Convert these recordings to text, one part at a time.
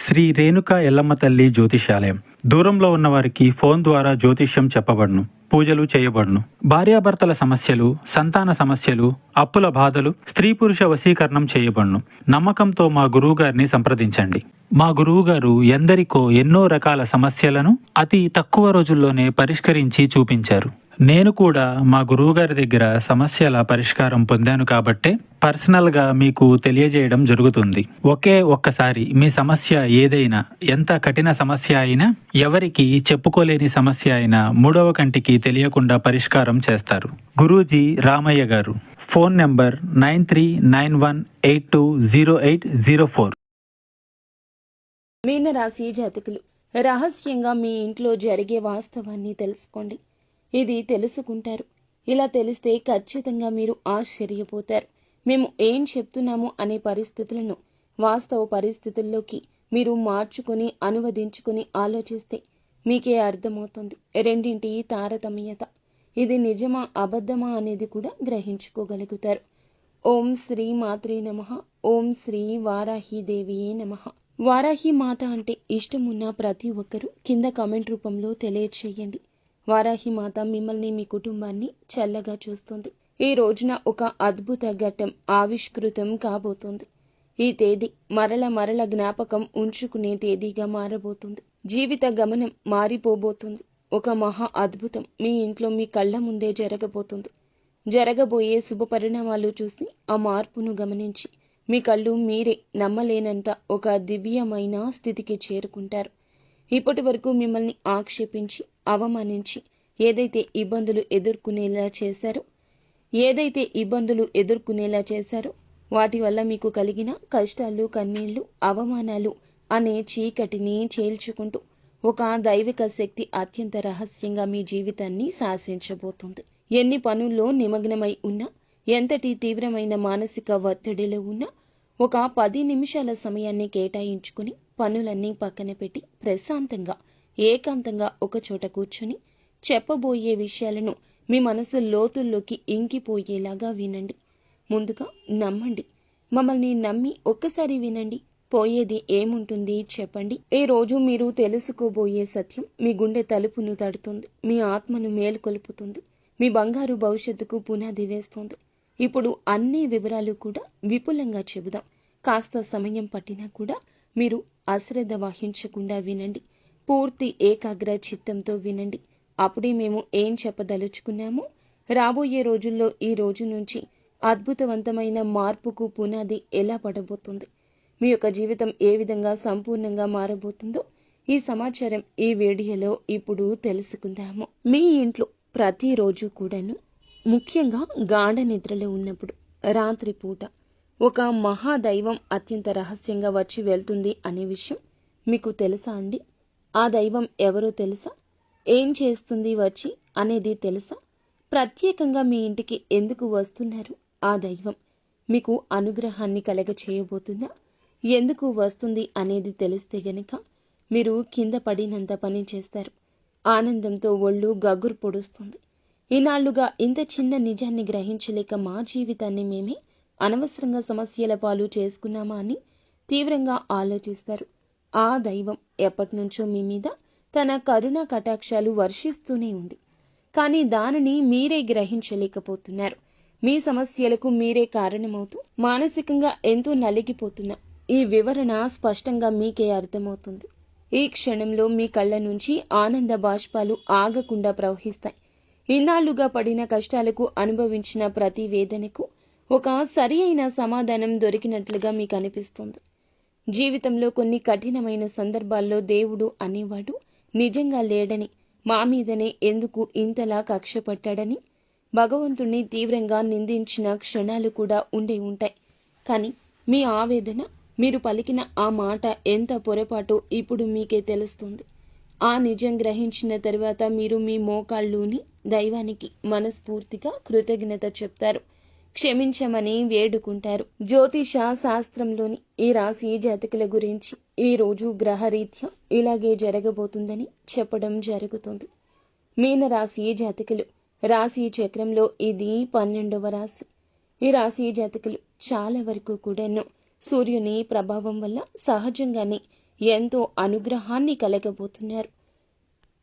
శ్రీ రేణుకా ఎల్లమ్మ తల్లి జ్యోతిష్యాలయం. దూరంలో ఉన్న వారికి ఫోన్ ద్వారా జ్యోతిష్యం చెప్పబడును, పూజలు చేయబడును. భార్యాభర్తల సమస్యలు, సంతాన సమస్యలు, అప్పుల బాధలు, స్త్రీ పురుష వశీకరణం చేయబడును. నమ్మకంతో మా గురువుగారిని సంప్రదించండి. మా గురువుగారు ఎందరికో ఎన్నో రకాల సమస్యలను అతి తక్కువ రోజుల్లోనే పరిష్కరించి చూపించారు. నేను కూడా మా గురువుగారి దగ్గర సమస్యల పరిష్కారం పొందాను కాబట్టే పర్సనల్గా మీకు తెలియజేయడం జరుగుతుంది. ఒక్కసారి మీ సమస్య ఏదైనా, ఎంత కఠిన సమస్య అయినా, ఎవరికి చెప్పుకోలేని సమస్య అయినా మూడవ కంటికి తెలియకుండా పరిష్కారం చేస్తారు. గురూజీ రామయ్య గారు. Phone number 9391820804. మీనరాశి జాతకులు, రహస్యంగా మీ ఇంట్లో జరిగే వాస్తవాన్ని తెలుసుకోండి. ఇది తెలుసుకుంటారు. ఇలా తెలిస్తే ఖచ్చితంగా మీరు ఆశ్చర్యపోతారు. మేము ఏం చెప్తున్నాము అనే పరిస్థితులను వాస్తవ పరిస్థితుల్లోకి మీరు మార్చుకొని అనువదించుకొని ఆలోచిస్తే మీకే అర్థమవుతుంది రెండింటి తారతమ్యత. ఇది నిజమా అబద్ధమా అనేది కూడా గ్రహించుకోగలుగుతారు. ఓం శ్రీ మాత్రే నమః. ఓం శ్రీ వారాహీదేవియే నమః. వారాహి మాత అంటే ఇష్టమున్న ప్రతి ఒక్కరూ కింద కామెంట్ రూపంలో తెలియచేయండి. వారాహి మాత మిమ్మల్ని, మీ కుటుంబాన్ని చల్లగా చూస్తుంది. ఈ రోజున ఒక అద్భుత ఘట్టం ఆవిష్కృతం కాబోతుంది. ఈ తేదీ మరల జ్ఞాపకం ఉంచుకునే తేదీగా మారబోతుంది. జీవిత గమనం మారిపోబోతుంది. ఒక మహా అద్భుతం మీ ఇంట్లో మీ కళ్ళ ముందే జరగబోతుంది. జరగబోయే శుభ పరిణామాలు చూసి ఆ మార్పును గమనించి మీ కళ్ళు మీరే నమ్మలేనంత ఒక దివ్యమైన స్థితికి చేరుకుంటారు. ఇప్పటి వరకు మిమ్మల్ని ఆక్షేపించి అవమానించి ఏదైతే ఇబ్బందులు ఎదుర్కొనేలా చేశారో వాటి వల్ల మీకు కలిగిన కష్టాలు, కన్నీళ్లు, అవమానాలు అనే చీకటిని చేల్చుకుంటూ ఒక దైవిక శక్తి అత్యంత రహస్యంగా మీ జీవితాన్ని శాసించబోతుంది. ఎన్ని పనుల్లో నిమగ్నమై ఉన్నా, ఎంతటి తీవ్రమైన మానసిక ఒత్తిడిలో ఉన్నా ఒక 10 నిమిషాల సమయాన్ని కేటాయించుకుని పనులన్నీ పక్కన పెట్టి ప్రశాంతంగా, ఏకాంతంగా ఒకచోట కూర్చొని చెప్పబోయే విషయాలను మీ మనసు లోతుల్లోకి ఇంకిపోయేలాగా వినండి. ముందుగా నమ్మండి. మమ్మల్ని నమ్మి ఒక్కసారి వినండి. పోయేది ఏముంటుంది చెప్పండి. ఈ రోజు మీరు తెలుసుకోబోయే సత్యం మీ గుండె తలుపును తడుతుంది, మీ ఆత్మను మేలుకొలుపుతుంది, మీ బంగారు భవిష్యత్తుకు పునాది వేస్తుంది. ఇప్పుడు అన్ని వివరాలు కూడా విపులంగా చెబుదాం. కాస్త సమయం పట్టినా కూడా మీరు అశ్రద్ధ వహించకుండా వినండి. పూర్తి ఏకాగ్ర చిత్తంతో వినండి. అప్పుడే మేము ఏం చెప్పదలుచుకున్నామో, రాబోయే రోజుల్లో ఈ రోజు నుంచి అద్భుతవంతమైన మార్పుకు పునాది ఎలా పడబోతుంది, మీ యొక్క జీవితం ఏ విధంగా సంపూర్ణంగా మారబోతుందో ఈ సమాచారం ఈ వీడియోలో ఇప్పుడు తెలుసుకుందాము. మీ ఇంట్లో ప్రతిరోజు కూడాను, ముఖ్యంగా గాఢ నిద్రలో ఉన్నప్పుడు రాత్రిపూట ఒక మహాదైవం అత్యంత రహస్యంగా వచ్చి వెళ్తుంది అనే విషయం మీకు తెలుసా అండి? ఆ దైవం ఎవరో తెలుసా? ఏం చేస్తుంది వచ్చి అనేది తెలుసా? ప్రత్యేకంగా మీ ఇంటికి ఎందుకు వస్తున్నారు ఆ దైవం? మీకు అనుగ్రహాన్ని కలగ చేయబోతుందా? ఎందుకు వస్తుంది అనేది తెలిస్తే గనక మీరు కింద పడినంత పని చేస్తారు. ఆనందంతో ఒళ్ళు గగురు పొడుస్తుంది. ఈనాళ్లుగా ఇంత చిన్న నిజాన్ని గ్రహించలేక మా జీవితాన్ని మేమే అనవసరంగా సమస్యల పాలు చేసుకున్నామా అని తీవ్రంగా ఆలోచిస్తారు. ఆ దైవం ఎప్పటినుంచో మీ మీద తన కరుణా కటాక్షాలు వర్షిస్తూనే ఉంది. కానీ దానిని మీరే గ్రహించలేకపోతున్నారు. మీ సమస్యలకు మీరే కారణమవుతూ మానసికంగా ఎంతో నలిగిపోతున్నా ఈ వివరణ స్పష్టంగా మీకే అర్థమవుతుంది. ఈ క్షణంలో మీ కళ్ళ నుంచి ఆనంద బాష్పాలు ఆగకుండా ప్రవహిస్తాయి. ఇన్నాళ్లుగా పడిన కష్టాలకు, అనుభవించిన ప్రతి వేదనకు ఒక సరి అయిన సమాధానం దొరికినట్లుగా మీకు అనిపిస్తుంది. జీవితంలో కొన్ని కఠినమైన సందర్భాల్లో దేవుడు అనేవాడు నిజంగా లేడని, మా మీదనే ఎందుకు ఇంతలా కక్ష పట్టాడని భగవంతుణ్ణి తీవ్రంగా నిందించిన క్షణాలు కూడా ఉండే ఉంటాయి. కానీ మీ ఆవేదన, మీరు పలికిన ఆ మాట ఎంత పొరపాటో ఇప్పుడు మీకే తెలుస్తుంది. ఆ నిజం గ్రహించిన తరువాత మీరు మీ మోకాళ్ళూని దైవానికి మనస్ఫూర్తిగా కృతజ్ఞత చెప్తారు, క్షమించమని వేడుకుంటారు. జ్యోతిష శాస్త్రంలోని ఈ రాశి జాతకుల గురించి ఈ రోజు గ్రహరీత్యా ఇలాగే జరగబోతుందని చెప్పడం జరుగుతుంది. మీనరాశి జాతకులు రాశి చక్రంలో ఇది 12వ రాశి. ఈ రాశి జాతకులు చాలా వరకు కూడాను సూర్యుని ప్రభావం వల్ల సహజంగానే ఎంతో అనుగ్రహాన్ని కలగబోతున్నారు.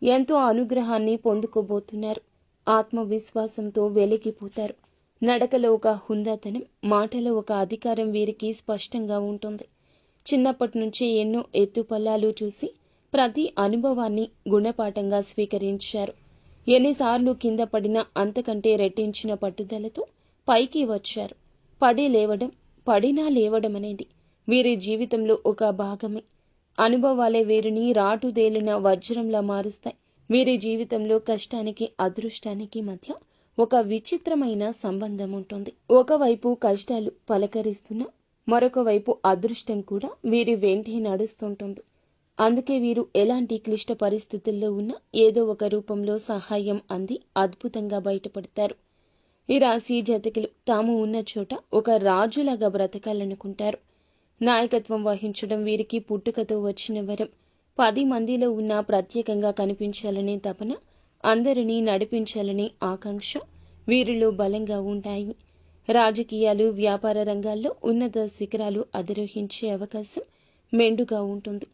ఎంతో అనుగ్రహాన్ని పొందుకోబోతున్నారు. ఆత్మవిశ్వాసంతో వెలిగిపోతారు. నడకలో ఒక హుందాతనం, మాటలో ఒక అధికారం వీరికి స్పష్టంగా ఉంటుంది. చిన్నప్పటి నుంచే ఎన్నో ఎత్తుపల్లాలు చూసి ప్రతి అనుభవాన్ని గుణపాఠంగా స్వీకరించారు. ఎన్నిసార్లు కింద పడినా అంతకంటే రెట్టించిన పట్టుదలతో పైకి వచ్చారు. పడి లేవడం, పడినా లేవడం అనేది వీరి జీవితంలో ఒక భాగమే. అనుభవాలే వీరిని రాటుదేలిన వజ్రంలా మారుస్తాయి. వీరి జీవితంలో కష్టానికి అదృష్టానికి మధ్య ఒక విచిత్రమైన సంబంధం ఉంటుంది. ఒకవైపు కష్టాలు పలకరిస్తున్నా మరొక వైపు అదృష్టం కూడా వీరి వెంటే నడుస్తుంటుంది. అందుకే వీరు ఎలాంటి క్లిష్ట పరిస్థితుల్లో ఉన్నా ఏదో ఒక రూపంలో సహాయం అంది అద్భుతంగా బయటపడతారు. ఈ రాశి జాతకులు తాము ఉన్న చోట ఒక రాజులాగా బ్రతకాలనుకుంటారు. నాయకత్వం వహించడం వీరికి పుట్టుకతో వచ్చిన వరం. 10 మందిలో ఉన్న ప్రత్యేకంగా కనిపించాలనే తపన, అందరినీ నడిపించాలనే ఆకాంక్ష వీరిలో బలంగా ఉంటాయి. రాజకీయాలు, వ్యాపార రంగాల్లో ఉన్నత శిఖరాలు అధిరోహించే అవకాశం మెండుగా ఉంటుంది.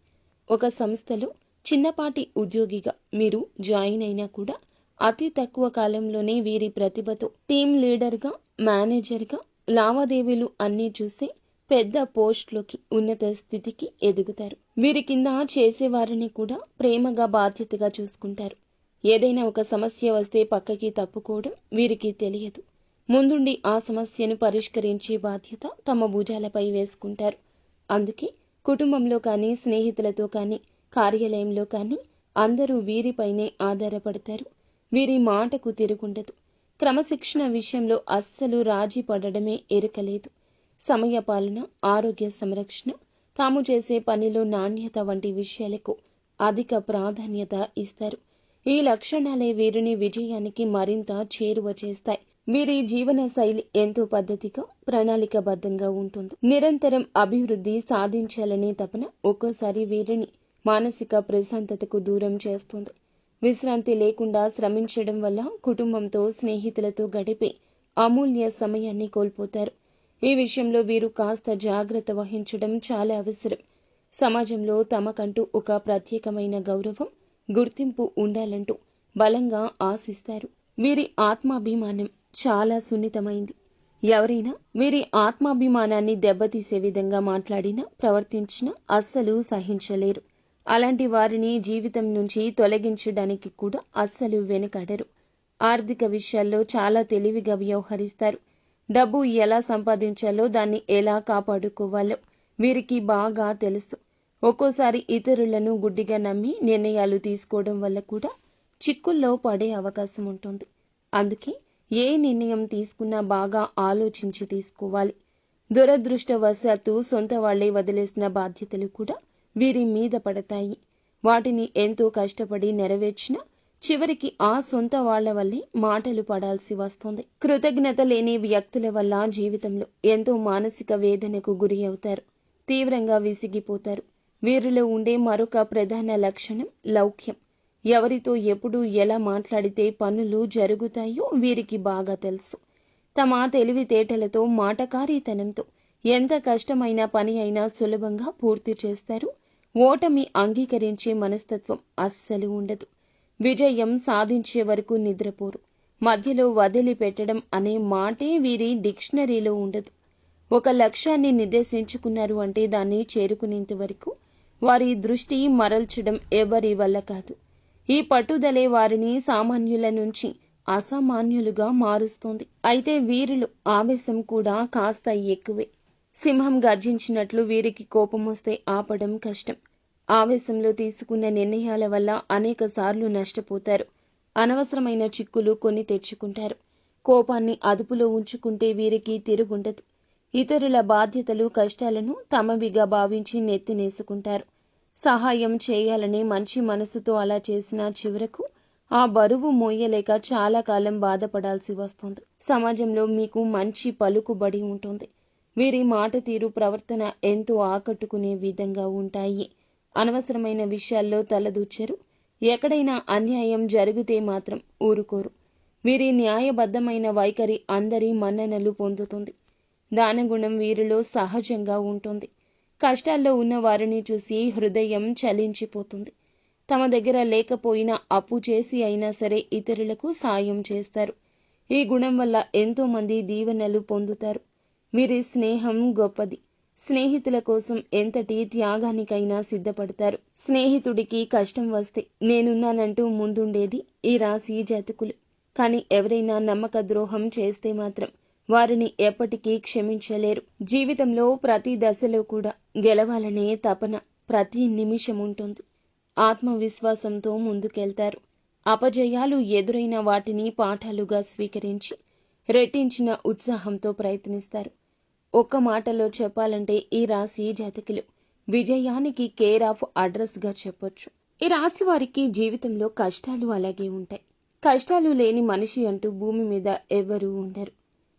ఒక సంస్థలో చిన్నపాటి ఉద్యోగిగా మీరు జాయిన్ అయినా కూడా అతి తక్కువ కాలంలోనే వీరి ప్రతిభతో టీం లీడర్గా, మేనేజర్గా లావాదేవీలు అన్నీ చూసే పెద్ద పోస్టులోకి, ఉన్నత స్థితికి ఎదుగుతారు. వీరి కింద చేసేవారిని కూడా ప్రేమగా, బాధ్యతగా చూసుకుంటారు. ఏదైనా ఒక సమస్య వస్తే పక్కకి తప్పుకోవడం వీరికి తెలియదు. ముందుండి ఆ సమస్యను పరిష్కరించే బాధ్యత తమ భుజాలపై వేసుకుంటారు. అందుకే కుటుంబంలో కానీ, స్నేహితులతో కానీ, కార్యాలయంలో కానీ అందరూ వీరిపైనే ఆధారపడతారు. వీరి మాటకు తిరుగుండదు. క్రమశిక్షణ విషయంలో అస్సలు రాజీ పడడమే ఎరుకలేదు. సమయపాలన, ఆరోగ్య సంరక్షణ, తాము చేసే పనిలో నాణ్యత వంటి విషయాలకు అధిక ప్రాధాన్యత ఇస్తారు. ఈ లక్షణాలే వీరిని విజయానికి మరింత చేరువ చేస్తాయి. వీరి జీవన శైలి ఎంతో పద్ధతిగా, ప్రణాళికాబద్ధంగా ఉంటుంది. నిరంతరం అభివృద్ధి సాధించాలనే తపన ఒక్కోసారి వీరిని మానసిక ప్రశాంతతకు దూరం చేస్తుంది. విశ్రాంతి లేకుండా శ్రమించడం వల్ల కుటుంబంతో, స్నేహితులతో గడిపే అమూల్య సమయాన్ని కోల్పోతారు. ఈ విషయంలో వీరు కాస్త జాగ్రత్త వహించడం చాలా అవసరం. సమాజంలో తమకంటూ ఒక ప్రత్యేకమైన గౌరవం, గుర్తింపు ఉండాలంటూ బలంగా ఆశిస్తారు. వీరి ఆత్మాభిమానం చాలా సున్నితమైంది. ఎవరైనా వీరి ఆత్మాభిమానాన్ని దెబ్బతీసే విధంగా మాట్లాడినా, ప్రవర్తించినా అస్సలు సహించలేరు. అలాంటి వారిని జీవితం నుంచి తొలగించడానికి కూడా అస్సలు వెనుకాడరు. ఆర్థిక విషయాల్లో చాలా తెలివిగా వ్యవహరిస్తారు. డబ్బు ఎలా సంపాదించాలో, దాన్ని ఎలా కాపాడుకోవాలో వీరికి బాగా తెలుసు. ఒక్కోసారి ఇతరులను గుడ్డిగా నమ్మి నిర్ణయాలు తీసుకోవడం వల్ల కూడా చిక్కుల్లో పడే అవకాశం ఉంటుంది. అందుకే ఏ నిర్ణయం తీసుకున్నా బాగా ఆలోచించి తీసుకోవాలి. దురదృష్టవశాత్తు సొంత వాళ్లే వదిలేసిన బాధ్యతలు కూడా వీరి మీద పడతాయి. వాటిని ఎంతో కష్టపడి నెరవేర్చినా చివరికి ఆ సొంత వాళ్ల వల్లే మాటలు పడాల్సి వస్తుంది. కృతజ్ఞత లేని వ్యక్తుల వల్ల జీవితంలో ఎంతో మానసిక వేదనకు గురి అవుతారు. తీవ్రంగా విసిగిపోతారు. వీరిలో ఉండే మరొక ప్రధాన లక్షణం లౌక్యం. ఎవరితో ఎప్పుడు ఎలా మాట్లాడితే పనులు జరుగుతాయో వీరికి బాగా తెలుసు. తమ తెలివితేటలతో, మాటకారీతనంతో ఎంత కష్టమైన పని అయినా సులభంగా పూర్తి చేస్తారు. ఓటమి అంగీకరించే మనస్తత్వం అస్సలు ఉండదు. విజయం సాధించే వరకు నిద్రపోరు. మధ్యలో వదిలిపెట్టడం అనే మాటే వీరి డిక్షనరీలో ఉండదు. ఒక లక్ష్యాన్ని నిర్దేశించుకున్నారు అంటే దాన్ని చేరుకునేంత వరకు వారి దృష్టి మరల్చడం ఎవరి వల్ల కాదు. ఈ పట్టుదలే వారిని సామాన్యుల నుంచి అసామాన్యులుగా మారుస్తోంది. అయితే వీరిలో ఆవేశం కూడా కాస్త ఎక్కువే. సింహం గర్జించినట్లు వీరికి కోపం వస్తే ఆపడం కష్టం. ఆవేశంలో తీసుకున్న నిర్ణయాల వల్ల అనేక సార్లు నష్టపోతారు. అనవసరమైన చిక్కులు కొని తెచ్చుకుంటారు. కోపాన్ని అదుపులో ఉంచుకుంటే వీరికి తిరుగుండదు. ఇతరుల బాధ్యతలు, కష్టాలను తమవిగా భావించి నెత్తినేసుకుంటారు. సహాయం చేయాలనే మంచి మనసుతో అలా చేసినా చివరకు ఆ బరువు మోయలేక చాలా కాలం బాధపడాల్సి వస్తుంది. సమాజంలో మీకు మంచి పలుకుబడి ఉంటుంది. వీరి మాట తీరు, ప్రవర్తన ఎంతో ఆకట్టుకునే విధంగా ఉంటాయి. అనవసరమైన విషయాల్లో తలదూర్చరు. ఎక్కడైనా అన్యాయం జరిగితే మాత్రం ఊరుకోరు. వీరి న్యాయబద్ధమైన వైఖరి అందరి మన్ననలు పొందుతుంది. దానగుణం వీరిలో సహజంగా ఉంటుంది. కష్టాల్లో ఉన్న వారిని చూసి హృదయం చలించిపోతుంది. తమ దగ్గర లేకపోయినా అప్పు చేసి అయినా సరే ఇతరులకు సాయం చేస్తారు. ఈ గుణం వల్ల ఎంతో మంది దీవెనలు పొందుతారు. వీరి స్నేహం గొప్పది. స్నేహితుల కోసం ఎంతటి త్యాగానికైనా సిద్ధపడతారు. స్నేహితుడికి కష్టం వస్తే నేనున్నానంటూ ముందుండేది ఈ రాశి జాతకులు. కానీ ఎవరైనా నమ్మక ద్రోహం చేస్తే మాత్రం వారిని ఎప్పటికీ క్షమించలేరు. జీవితంలో ప్రతి దశలో కూడా గెలవాలనే తపన ప్రతి నిమిషం ఉంటుంది. ఆత్మవిశ్వాసంతో ముందుకెళ్తారు. అపజయాలు ఎదురైన వాటిని పాఠాలుగా స్వీకరించి రెట్టించిన ఉత్సాహంతో ప్రయత్నిస్తారు. ఒక్క మాటలో చెప్పాలంటే ఈ రాశి జాతకులు విజయానికి కేర్ ఆఫ్ అడ్రస్ గా చెప్పొచ్చు. ఈ రాశి వారికి జీవితంలో కష్టాలు అలాగే ఉంటాయి. కష్టాలు లేని మనిషి అంటూ భూమి మీద ఎవ్వరూ ఉండరు.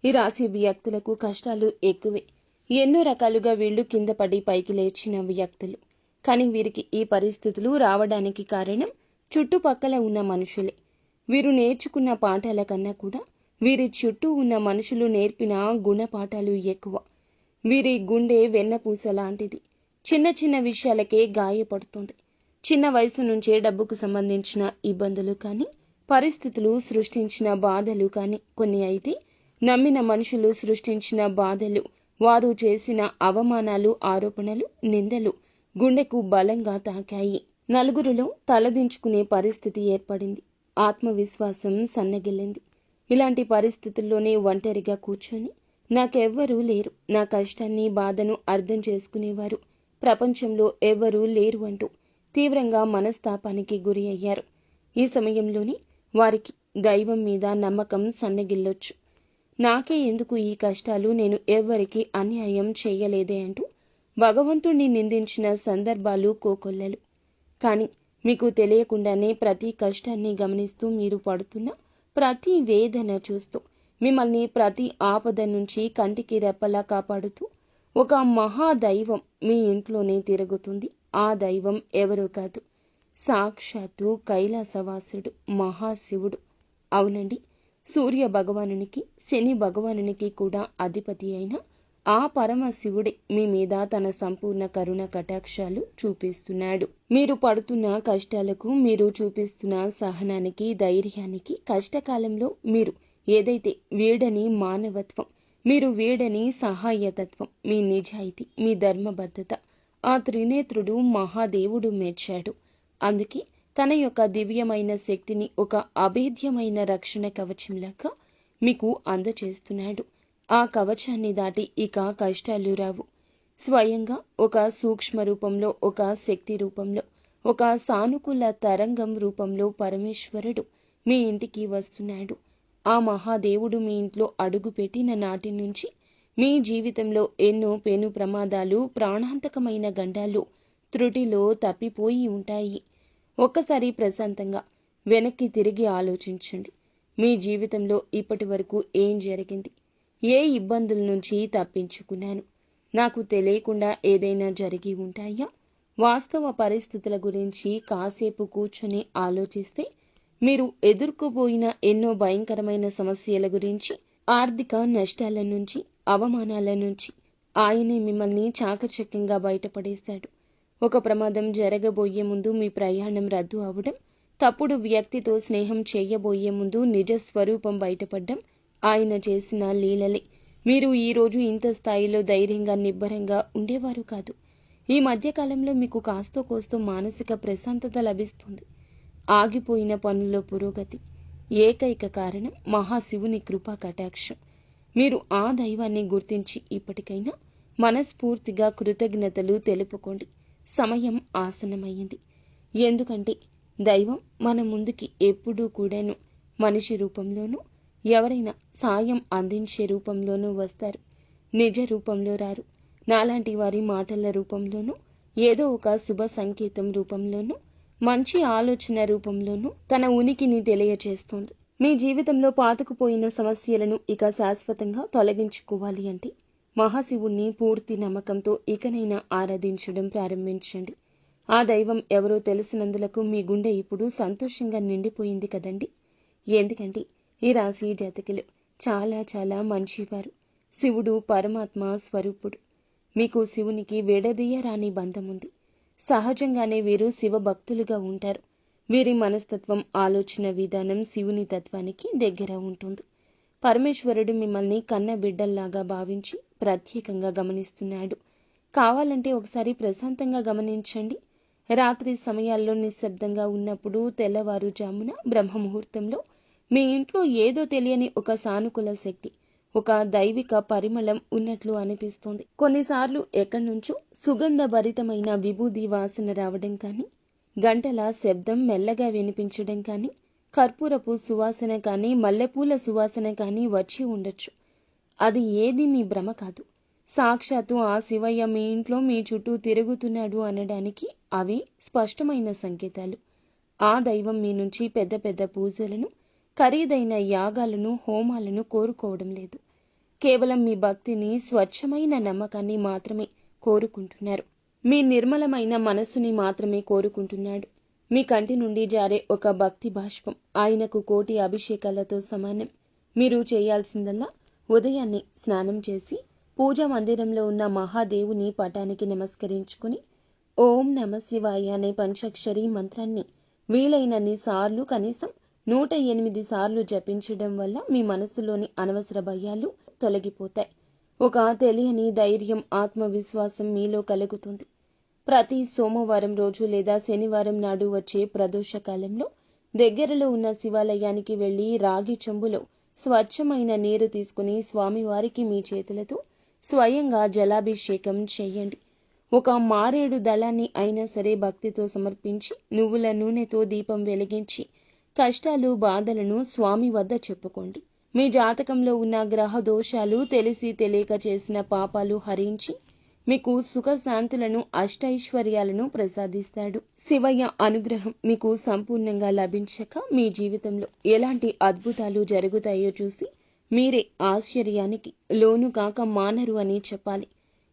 ఈ రాశి వ్యక్తులకు కష్టాలు ఎక్కువే. ఎన్నో రకాలుగా వీళ్లు కింద పడి పైకి లేచిన వ్యక్తులు. కానీ వీరికి ఈ పరిస్థితులు రావడానికి కారణం చుట్టుపక్కల ఉన్న మనుషులే. వీరు నేర్చుకున్న పాఠాల కన్నా కూడా వీరి చుట్టూ ఉన్న మనుషులు నేర్పిన గుణపాఠాలు ఎక్కువ. వీరి గుండె వెన్నపూస లాంటిది. చిన్న చిన్న విషయాలకే గాయపడుతుంది. చిన్న వయసు నుంచే డబ్బుకు సంబంధించిన ఇబ్బందులు కానీ, పరిస్థితులు సృష్టించిన బాధలు కానీ కొన్ని అయితే, నమ్మిన మనుషులు సృష్టించిన బాధలు, వారు చేసిన అవమానాలు, ఆరోపణలు, నిందలు గుండెకు బలంగా తాకాయి. నలుగురిలో తలదించుకునే పరిస్థితి ఏర్పడింది. ఆత్మవిశ్వాసం సన్నగిల్లింది. ఇలాంటి పరిస్థితుల్లోనే ఒంటరిగా కూర్చొని నాకెవ్వరూ లేరు, నా కష్టాన్ని బాధను అర్థం చేసుకునేవారు ప్రపంచంలో ఎవ్వరూ లేరు అంటూ తీవ్రంగా మనస్తాపానికి గురి అయ్యారు. ఈ సమయంలోనే వారికి దైవం మీద నమ్మకం సన్నగిల్లొచ్చు. నాకే ఎందుకు ఈ కష్టాలు, నేను ఎవ్వరికీ అన్యాయం చేయలేదే అంటూ భగవంతుణ్ణి నిందించిన సందర్భాలు కోకొల్లలు. కానీ మీకు తెలియకుండానే ప్రతి కష్టాన్ని గమనిస్తూ, మీరు పడుతున్న ప్రతి వేదన చూస్తూ, మిమ్మల్ని ప్రతి ఆపద నుంచి కంటికి రెప్పలా కాపాడుతూ ఒక మహాదైవం మీ ఇంట్లోనే తిరుగుతుంది. ఆ దైవం ఎవరో కాదు, సాక్షాత్తు కైలాసవాసుడు మహాశివుడు. అవునండి, సూర్య భగవానునికి, శని భగవానునికి కూడా అధిపతి అయిన ఆ పరమశివుడే మీ మీద తన సంపూర్ణ కరుణ కటాక్షాలు చూపిస్తున్నాడు. మీరు పడుతున్న కష్టాలకు, మీరు చూపిస్తున్న సహనానికి, ధైర్యానికి, కష్టకాలంలో మీరు ఏదైతే వీడని మానవత్వం, మీరు వీడని సహాయతత్వం, మీ నిజాయితీ, మీ ధర్మబద్ధత ఆ త్రినేత్రుడు మహాదేవుడు మెచ్చాడు. అందుకే తన యొక్క దివ్యమైన శక్తిని ఒక అభేద్యమైన రక్షణ కవచంలాగా మీకు అందచేస్తున్నాడు. ఆ కవచాన్ని దాటి ఇక కష్టాలు రావు. స్వయంగా ఒక సూక్ష్మ రూపంలో, ఒక శక్తి రూపంలో, ఒక సానుకూల తరంగం రూపంలో పరమేశ్వరుడు మీ ఇంటికి వస్తున్నాడు. ఆ మహాదేవుడు మీ ఇంట్లో అడుగుపెట్టిన నాటి నుంచి మీ జీవితంలో ఎన్నో పెను ప్రమాదాలు, ప్రాణాంతకమైన గండాలు త్రుటిలో తప్పిపోయి ఉంటాయి. ఒక్కసారి ప్రశాంతంగా వెనక్కి తిరిగి ఆలోచించండి. మీ జీవితంలో ఇప్పటి వరకు ఏం జరిగింది? ఏ ఇబ్బందుల నుంచి తప్పించుకున్నాను? నాకు తెలియకుండా ఏదైనా జరిగి ఉంటాయా? వాస్తవ పరిస్థితుల గురించి కాసేపు కూర్చొని ఆలోచిస్తే మీరు ఎదుర్కోబోయిన ఎన్నో భయంకరమైన సమస్యల గురించి, ఆర్థిక నష్టాల నుంచి, అవమానాల నుంచి ఆయనే మిమ్మల్ని చాకచక్యంగా బయటపడేశాడు. ఒక ప్రమాదం జరగబోయే ముందు మీ ప్రయాణం రద్దు అవడం, తప్పుడు వ్యక్తితో స్నేహం చేయబోయే ముందు నిజ స్వరూపం బయటపడ్డం ఆయన చేసిన లీలలే. మీరు ఈరోజు ఇంత స్థాయిలో ధైర్యంగా, నిబ్బరంగా ఉండేవారు కాదు. ఈ మధ్యకాలంలో మీకు కాస్తో కోస్తో మానసిక ప్రశాంతత లభిస్తుంది. ఆగిపోయిన పనుల్లో పురోగతి. ఏకైక కారణం మహాశివుని కృపా కటాక్షం. మీరు ఆ దైవాన్ని గుర్తించి ఇప్పటికైనా మనస్ఫూర్తిగా కృతజ్ఞతలు తెలుపుకోండి. సమయం ఆసన్నమైంది. ఎందుకంటే దైవం మన ముందుకి ఎప్పుడూ కూడాను మనిషి రూపంలోనూ, ఎవరైనా సాయం అందించే రూపంలోనూ వస్తారు. నిజ రూపంలో రారు. నాలాంటి వారి మాటల రూపంలోనూ, ఏదో ఒక శుభ సంకేతం రూపంలోనూ, మంచి ఆలోచన రూపంలోనూ తన ఉనికిని తెలియచేస్తోంది. మీ జీవితంలో పాతుకుపోయిన సమస్యలను ఇక శాశ్వతంగా తొలగించుకోవాలి అంటే మహాశివుణ్ణి పూర్తి నమ్మకంతో ఇకనైనా ఆరాధించడం ప్రారంభించండి. ఆ దైవం ఎవరో తెలిసినందులకు మీ గుండె ఇప్పుడు సంతోషంగా నిండిపోయింది కదండి. ఎందుకంటే ఈ రాశి జాతకులు చాలా చాలా మంచివారు. శివుడు పరమాత్మ స్వరూపుడు. మీకు శివునికి విడదీయరాని బంధం ఉంది. సహజంగానే వీరు శివభక్తులుగా ఉంటారు. వీరి మనస్తత్వం, ఆలోచన విధానం శివుని తత్వానికి దగ్గర ఉంటుంది. పరమేశ్వరుడు మిమ్మల్ని కన్న బిడ్డల్లాగా భావించి ప్రత్యేకంగా గమనిస్తున్నాడు. కావాలంటే ఒకసారి ప్రశాంతంగా గమనించండి. రాత్రి సమయాల్లో నిశ్శబ్దంగా ఉన్నప్పుడు, తెల్లవారుజామున బ్రహ్మముహూర్తంలో మీ ఇంట్లో ఏదో తెలియని ఒక సానుకూల శక్తి, ఒక దైవిక పరిమళం ఉన్నట్లు అనిపిస్తుంది. కొన్నిసార్లు ఎక్కడి నుంచో సుగంధభరితమైన విభూది వాసన రావడం కానీ, గంటల శబ్దం మెల్లగా వినిపించడం కానీ, కర్పూరపు సువాసన కానీ, మల్లెపూల సువాసన కానీ వచ్చి ఉండొచ్చు. అది ఏది మీ భ్రమ కాదు. సాక్షాత్తు ఆ శివయ్య మీ ఇంట్లో మీ చుట్టూ తిరుగుతున్నాడు అనడానికి అవి స్పష్టమైన సంకేతాలు. ఆ దైవం మీ నుంచి పెద్ద పెద్ద పూజలను, ఖరీదైన యాగాలను, హోమాలను కోరుకోవడం లేదు. కేవలం మీ భక్తిని, స్వచ్ఛమైన నమ్మకాన్ని మాత్రమే కోరుకుంటున్నారు. మీ నిర్మలమైన మనస్సుని మాత్రమే కోరుకుంటున్నాడు. మీ కంటి నుండి జారే ఒక భక్తి బాష్పం ఆయనకు కోటి అభిషేకాలతో సమానం. మీరు చేయాల్సిందల్లా ఉదయాన్నే స్నానం చేసి పూజా మందిరంలో ఉన్న మహాదేవుని పటానికి నమస్కరించుకుని ఓం నమ శివాయ అనే పంచాక్షరి మంత్రాన్ని వీలైనన్ని సార్లు, కనీసం 108 సార్లు జపించడం వల్ల మీ మనసులోని అనవసర భయాలు తొలగిపోతాయి. ఒక తెలియని ధైర్యం, ఆత్మవిశ్వాసం మీలో కలుగుతుంది. ప్రతి సోమవారం రోజు లేదా శనివారం నాడు వచ్చే ప్రదోష కాలంలో దగ్గరలో ఉన్న శివాలయానికి వెళ్లి రాగి చెంబులో స్వచ్ఛమైన నీరు తీసుకుని స్వామివారికి మీ చేతులతో స్వయంగా జలాభిషేకం చేయండి. ఒక మారేడు దళాన్ని అయినా సరే భక్తితో సమర్పించి నువ్వుల నూనెతో దీపం వెలిగించి కష్టాలు, బాధలను స్వామి వద్ద చెప్పుకోండి. మీ జాతకంలో ఉన్న గ్రహ దోషాలు, తెలిసి తెలియక చేసిన పాపాలు హరించి మీకు సుఖశాంతులను, అష్టైశ్వర్యాలను ప్రసాదిస్తాడు. శివయ్య అనుగ్రహం మీకు సంపూర్ణంగా లభించక మీ జీవితంలో ఎలాంటి అద్భుతాలు జరుగుతాయో చూసి మీరే ఆశ్చర్యానికి లోను కాక మానరు అని చెప్పాలి.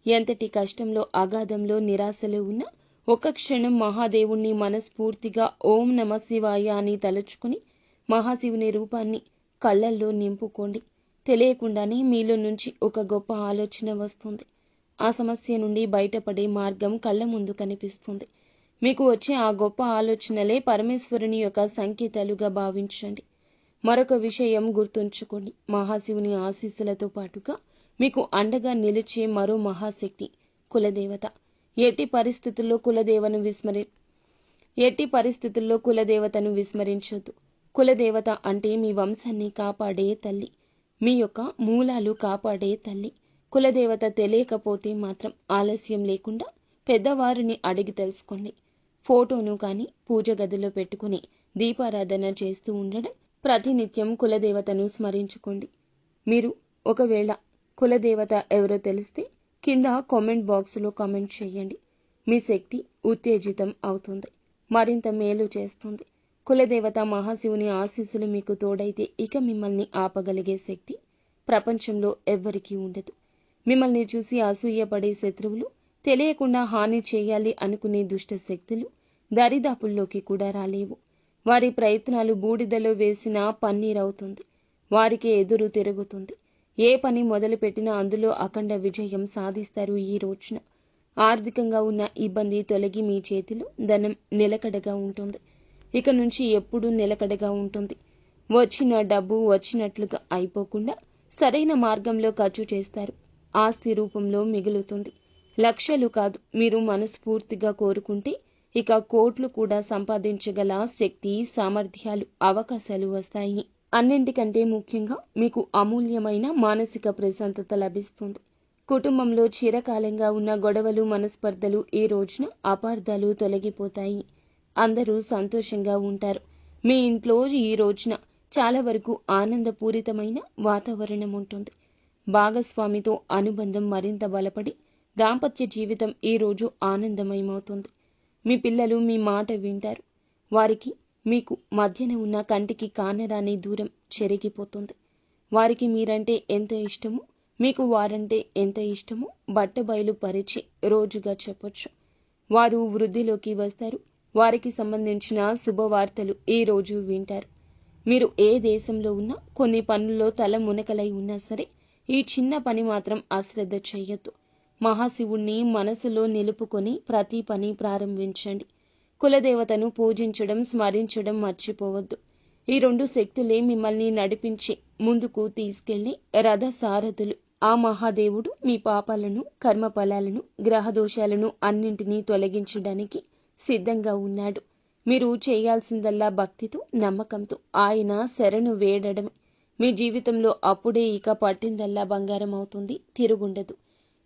ఎంతటి కష్టంలో, అగాధంలో, నిరాశలో ఉన్నా ఒక్క క్షణం మహాదేవుణ్ణి మనస్ఫూర్తిగా ఓం నమ శివాయ అని తలుచుకుని మహాశివుని రూపాన్ని కళ్ళల్లో నింపుకోండి. తెలియకుండానే మీలో నుంచి ఒక గొప్ప ఆలోచన వస్తుంది. ఆ సమస్య నుండి బయటపడే మార్గం కళ్ళ ముందు కనిపిస్తుంది. మీకు వచ్చే ఆ గొప్ప ఆలోచనలే పరమేశ్వరుని యొక్క సంకేతాలుగా భావించండి. మరొక విషయం గుర్తుంచుకోండి. మహాశివుని ఆశీస్సులతో పాటుగా మీకు అండగా నిలిచే మరో మహాశక్తి కులదేవత. ఎట్టి పరిస్థితుల్లో కులదేవతను విస్మరించొద్దు. కులదేవత అంటే మీ వంశాన్ని కాపాడే తల్లి, మీ యొక్క మూలాలు కాపాడే తల్లి. కులదేవత తెలియకపోతే మాత్రం ఆలస్యం లేకుండా పెద్దవారిని అడిగి తెలుసుకోండి. ఫోటోను కానీ పూజ గదిలో పెట్టుకుని దీపారాధన చేస్తూ ఉండడం, ప్రతినిత్యం కులదేవతను స్మరించుకోండి. మీరు ఒకవేళ కులదేవత ఎవరో తెలిస్తే కింద కామెంట్ బాక్స్లో కామెంట్ చేయండి. మీ శక్తి ఉత్తేజితం అవుతుంది, మరింత మేలు చేస్తుంది. కులదేవత మహాశివుని ఆశీస్సులు మీకు తోడైతే ఇక మిమ్మల్ని ఆపగలిగే శక్తి ప్రపంచంలో ఎవ్వరికీ ఉండదు. మిమ్మల్ని చూసి అసూయపడే శత్రువులు, తెలియకుండా హాని చేయాలి అనుకునే దుష్ట శక్తులు దరిదాపుల్లోకి కూడా రాలేవు. వారి ప్రయత్నాలు బూడిదలో వేసిన పన్నీరవుతుంది. వారికి ఎదురు తిరుగుతుంది. ఏ పని మొదలుపెట్టినా అందులో అఖండ విజయం సాధిస్తారు. ఈ రోజున ఆర్థికంగా ఉన్న ఇబ్బంది తొలగి మీ చేతిలో ధనం నిలకడగా ఉంటుంది. ఇక నుంచి ఎప్పుడూ నిలకడగా ఉంటుంది. వచ్చిన డబ్బు వచ్చినట్లుగా అయిపోకుండా సరైన మార్గంలో ఖర్చు చేస్తారు. ఆస్తి రూపంలో మిగులుతుంది. లక్షలు కాదు, మీరు మనస్ఫూర్తిగా కోరుకుంటే ఇక కోట్లు కూడా సంపాదించగల శక్తి, సామర్థ్యాలు, అవకాశాలు వస్తాయి. అన్నింటికంటే ముఖ్యంగా మీకు అమూల్యమైన మానసిక ప్రశాంతత లభిస్తుంది. కుటుంబంలో చిరకాలంగా ఉన్న గొడవలు, మనస్పర్ధలు, ఈ రోజున అపార్థాలు తొలగిపోతాయి. అందరూ సంతోషంగా ఉంటారు. మీ ఇంట్లో ఈ రోజున చాలా వరకు ఆనందపూరితమైన వాతావరణం ఉంటుంది. భాగస్వామితో అనుబంధం మరింత బలపడి దాంపత్య జీవితం ఈ రోజు ఆనందమయమవుతుంది. మీ పిల్లలు మీ మాట వింటారు. వారికి మీకు మధ్యన ఉన్న కంటికి కానరాని దూరం చెరిగిపోతుంది. వారికి మీరంటే ఎంత ఇష్టమో, మీకు వారంటే ఎంత ఇష్టమో బట్టబయలు పరిచి రోజుగా చెప్పొచ్చు. వారు వృద్ధిలోకి వస్తారు. వారికి సంబంధించిన శుభవార్తలు ఈ రోజు వింటారు. మీరు ఏ దేశంలో ఉన్నా, కొన్ని పనుల్లో తల మునకలై ఉన్నా సరే ఈ చిన్న పని మాత్రం అశ్రద్ధ చెయ్యొద్దు. మహాశివుణ్ణి మనసులో నిలుపుకొని ప్రతి పని ప్రారంభించండి. కులదేవతను పూజించడం, స్మరించడం మర్చిపోవద్దు. ఈ 2 శక్తులే మిమ్మల్ని నడిపించి ముందుకు తీసుకెళ్లి రథ సారథులు. ఆ మహాదేవుడు మీ పాపాలను, కర్మఫలాలను, గ్రహదోషాలను అన్నింటినీ తొలగించడానికి సిద్ధంగా ఉన్నాడు. మీరు చేయాల్సిందల్లా భక్తితో, నమ్మకంతో ఆయన శరణు వేడడమే. మీ జీవితంలో అప్పుడే ఇక పట్టిందల్లా బంగారం అవుతుంది, తిరుగుండదు.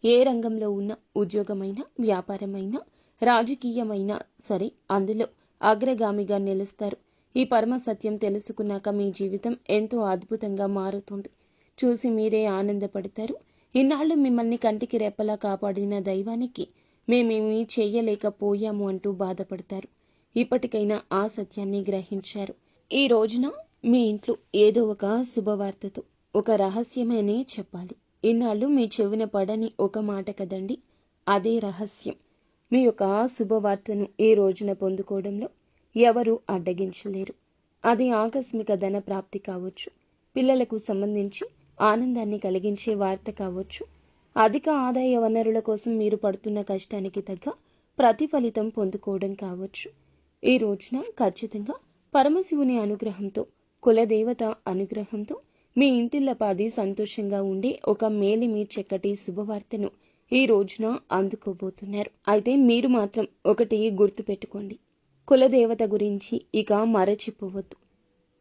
ఏ రంగంలో ఉన్న ఉద్యోగమైనా, వ్యాపారమైనా, రాజకీయమైనా సరే అందులో అగ్రగామిగా నిలుస్తారు. ఈ పరమ సత్యం తెలుసుకున్నాక మీ జీవితం ఎంతో అద్భుతంగా మారుతుంది. చూసి మీరే ఆనందపడతారు. ఇన్నాళ్ళు మిమ్మల్ని కంటికి రెప్పలా కాపాడిన దైవానికి మేమేమీ చెయ్యలేకపోయాము అంటూ బాధపడతారు. ఇప్పటికైనా ఆ సత్యాన్ని గ్రహించారు. ఈ రోజున మీ ఇంట్లో ఏదో ఒక శుభవార్తతో, ఒక రహస్యమనే చెప్పాలి. ఇన్నాళ్ళు మీ చెవిన పడని ఒక మాట కదండి, అదే రహస్యం. మీ యొక్క శుభవార్తను ఈ రోజున పొందుకోవడంలో ఎవరూ అడ్డగించలేరు. అది ఆకస్మిక ధన ప్రాప్తి కావచ్చు, పిల్లలకు సంబంధించి ఆనందాన్ని కలిగించే వార్త కావచ్చు, అధిక ఆదాయ వనరుల కోసం మీరు పడుతున్న కష్టానికి తగ్గ ప్రతిఫలితం పొందుకోవడం కావచ్చు. ఈ రోజున ఖచ్చితంగా పరమశివుని అనుగ్రహంతో, కులదేవత అనుగ్రహంతో మీ ఇంటిల్లపాది సంతోషంగా ఉండే ఒక మేలిమి చక్కటి శుభవార్తను ఈ రోజున అందుకోబోతున్నారు. అయితే మీరు మాత్రం ఒకటి గుర్తుపెట్టుకోండి, కులదేవత గురించి ఇక మరచిపోవద్దు.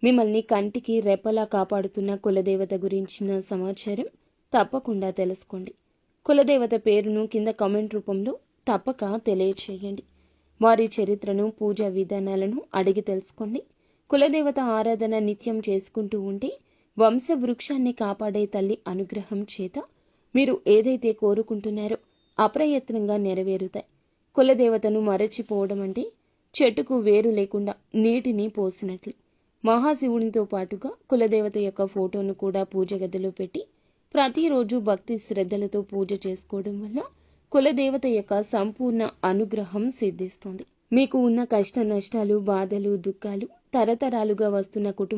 మిమ్మల్ని కంటికి రెప్పలా కాపాడుతున్న కులదేవత గురించిన సమాచారం తప్పకుండా తెలుసుకోండి. కులదేవత పేరును కింద కామెంట్ రూపంలో తప్పక తెలియచేయండి. వారి చరిత్రను, పూజా విధానాలను అడిగి తెలుసుకోండి. కులదేవత ఆరాధన నిత్యం చేసుకుంటూ ఉంటే వంశవృక్షాన్ని కాపాడే తల్లి అనుగ్రహం చేత మీరు ఏదైతే కోరుకుంటున్నారో అప్రయత్నంగా నెరవేరుతాయి. కులదేవతను మరచిపోవడం అంటే చెట్టుకు వేరు లేకుండా నీటిని పోసినట్లు. మహాశివునితో పాటుగా కులదేవత యొక్క ఫోటోను కూడా పూజ గదిలో పెట్టి ప్రతిరోజు భక్తి శ్రద్ధలతో పూజ చేసుకోవడం వల్ల కులదేవత యొక్క సంపూర్ణ అనుగ్రహం సిద్ధిస్తుంది. మీకు ఉన్న కష్ట నష్టాలు, బాధలు, దుఃఖాలు తరతరాలుగా వస్తున్న కుటుంబ